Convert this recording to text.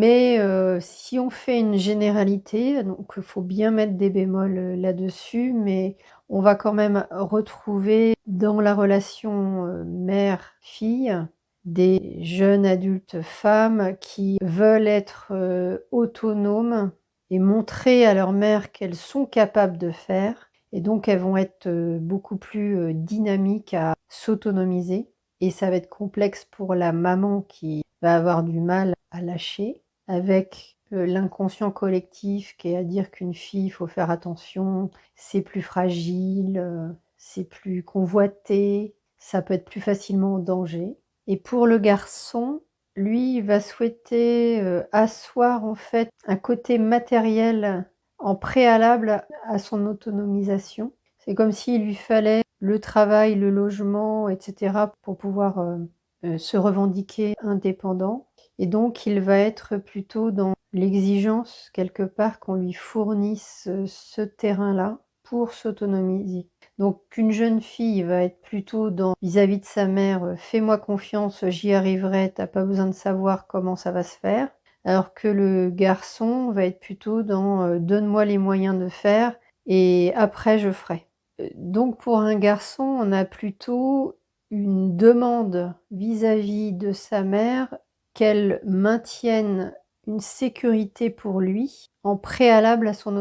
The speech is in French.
Mais si on fait une généralité, donc il faut bien mettre des bémols, là-dessus, mais on va quand même retrouver dans la relation, mère-fille, des jeunes adultes femmes qui veulent être, autonomes et montrer à leur mère qu'elles sont capables de faire et donc elles vont être, beaucoup plus, dynamiques à s'autonomiser et ça va être complexe pour la maman qui va avoir du mal à lâcher avec, l'inconscient collectif qui est à dire qu'une fille, il faut faire attention, c'est plus fragile, c'est plus convoité, ça peut être plus facilement en danger et pour le garçon, lui, il va souhaiter, asseoir en fait un côté matériel en préalable à son autonomisation. C'est comme s'il lui fallait le travail, le logement et cetera pour pouvoir, se revendiquer indépendant et donc il va être plutôt dans l'exigence quelque part qu'on lui fournisse, ce terrain-là pour s'autonomiser. Donc une jeune fille va être plutôt dans vis-à-vis de sa mère, «Fais-moi confiance, j'y arriverai, tu as pas besoin de savoir comment ça va se faire». Alors que le garçon va être plutôt dans, «Donne-moi les moyens de faire et après je ferai». Donc pour un garçon, on a plutôt une demande vis-à-vis de sa mère qu'elle maintienne une sécurité pour lui en préalable à son